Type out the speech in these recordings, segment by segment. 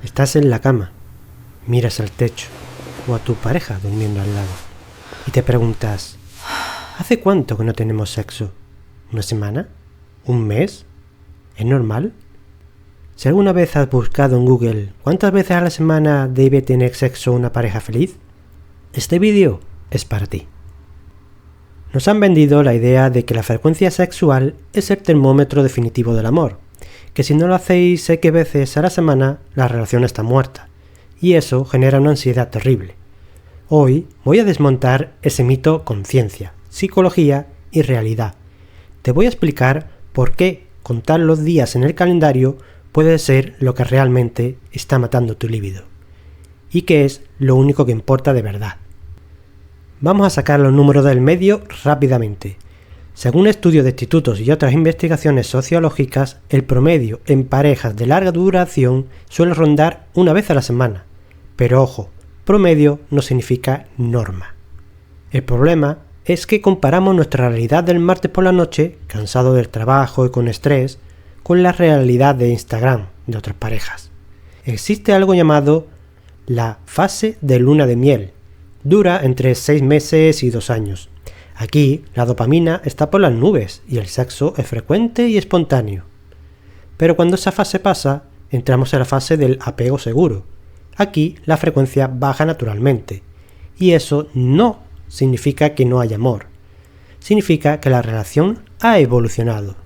Estás en la cama, miras al techo o a tu pareja durmiendo al lado y te preguntas, ¿hace cuánto que no tenemos sexo? ¿Una semana? ¿Un mes? ¿Es normal? Si alguna vez has buscado en Google cuántas veces a la semana debe tener sexo una pareja feliz, este vídeo es para ti. Nos han vendido la idea de que la frecuencia sexual es el termómetro definitivo del amor, que si no lo hacéis X veces a la semana, la relación está muerta, y eso genera una ansiedad terrible. Hoy voy a desmontar ese mito con ciencia, psicología y realidad. Te voy a explicar por qué contar los días en el calendario puede ser lo que realmente está matando tu libido, y qué es lo único que importa de verdad. Vamos a sacar los números del medio rápidamente. Según estudios de institutos y otras investigaciones sociológicas, el promedio en parejas de larga duración suele rondar una vez a la semana. Pero ojo, promedio no significa norma. El problema es que comparamos nuestra realidad del martes por la noche, cansado del trabajo y con estrés, con la realidad de Instagram de otras parejas. Existe algo llamado la fase de luna de miel. Dura entre 6 meses y 2 años. Aquí la dopamina está por las nubes y el sexo es frecuente y espontáneo. Pero cuando esa fase pasa, entramos en la fase del apego seguro. Aquí la frecuencia baja naturalmente. Y eso no significa que no haya amor. Significa que la relación ha evolucionado.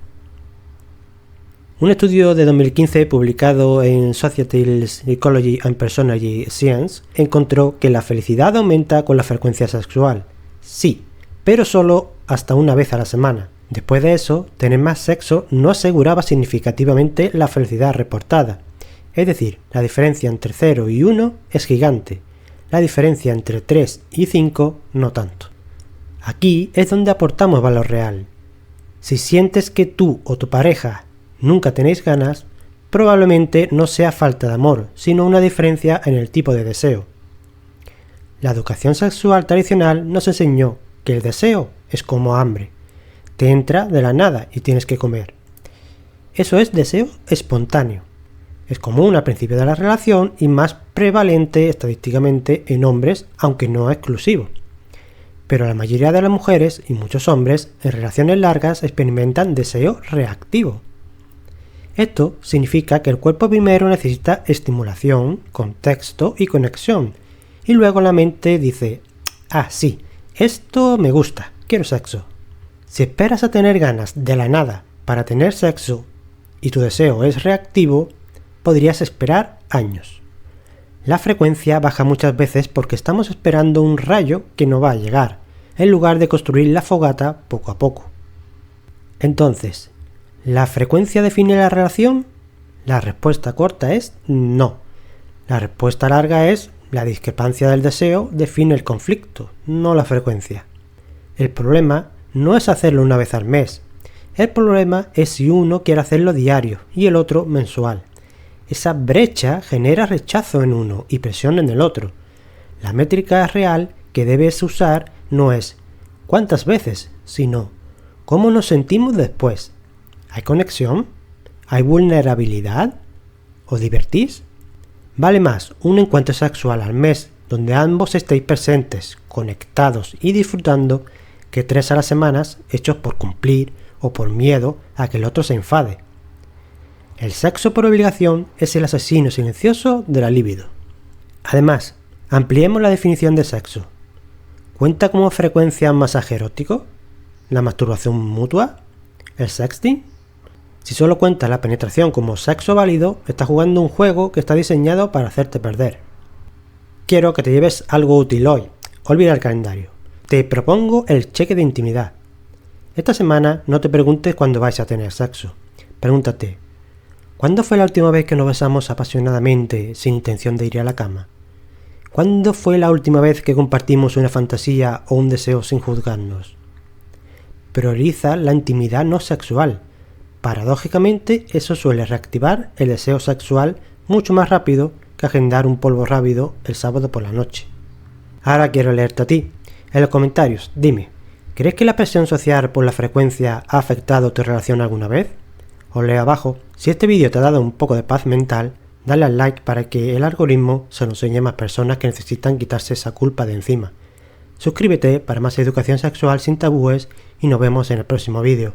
Un estudio de 2015 publicado en Societal Psychology and Personality Science encontró que la felicidad aumenta con la frecuencia sexual. Sí, pero solo hasta una vez a la semana. Después de eso, tener más sexo no aseguraba significativamente la felicidad reportada. Es decir, la diferencia entre 0 y 1 es gigante. La diferencia entre 3 y 5 no tanto. Aquí es donde aportamos valor real. Si sientes que tú o tu pareja nunca tenéis ganas, probablemente no sea falta de amor, sino una diferencia en el tipo de deseo. La educación sexual tradicional nos enseñó que el deseo es como hambre. Te entra de la nada y tienes que comer. Eso es deseo espontáneo. Es común al principio de la relación y más prevalente estadísticamente en hombres, aunque no exclusivo. Pero la mayoría de las mujeres y muchos hombres en relaciones largas experimentan deseo reactivo. Esto significa que el cuerpo primero necesita estimulación, contexto y conexión, y luego la mente dice, sí, esto me gusta, quiero sexo. Si esperas a tener ganas de la nada para tener sexo y tu deseo es reactivo, podrías esperar años. La frecuencia baja muchas veces porque estamos esperando un rayo que no va a llegar, en lugar de construir la fogata poco a poco. Entonces, ¿la frecuencia define la relación? La respuesta corta es no. La respuesta larga es la discrepancia del deseo define el conflicto, no la frecuencia. El problema no es hacerlo una vez al mes. El problema es si uno quiere hacerlo diario y el otro mensual. Esa brecha genera rechazo en uno y presión en el otro. La métrica real que debes usar no es cuántas veces, sino cómo nos sentimos después. ¿Hay conexión? ¿Hay vulnerabilidad? ¿Os divertís? Vale más un encuentro sexual al mes donde ambos estéis presentes, conectados y disfrutando que 3 a las semanas hechos por cumplir o por miedo a que el otro se enfade. El sexo por obligación es el asesino silencioso de la libido. Además, ampliemos la definición de sexo. ¿Cuenta como frecuencia un masaje erótico? ¿La masturbación mutua? ¿El sexting? Si solo cuentas la penetración como sexo válido, estás jugando un juego que está diseñado para hacerte perder. Quiero que te lleves algo útil hoy. Olvida el calendario. Te propongo el cheque de intimidad. Esta semana no te preguntes cuándo vais a tener sexo. Pregúntate, ¿cuándo fue la última vez que nos besamos apasionadamente sin intención de ir a la cama? ¿Cuándo fue la última vez que compartimos una fantasía o un deseo sin juzgarnos? Prioriza la intimidad no sexual. Paradójicamente, eso suele reactivar el deseo sexual mucho más rápido que agendar un polvo rápido el sábado por la noche. Ahora quiero leerte a ti. En los comentarios, dime, ¿crees que la presión social por la frecuencia ha afectado tu relación alguna vez? Os leo abajo. Si este vídeo te ha dado un poco de paz mental, Dale al like para que el algoritmo se lo enseñe a más personas que necesitan quitarse esa culpa de encima. Suscríbete para más educación sexual sin tabúes y nos vemos en el próximo vídeo.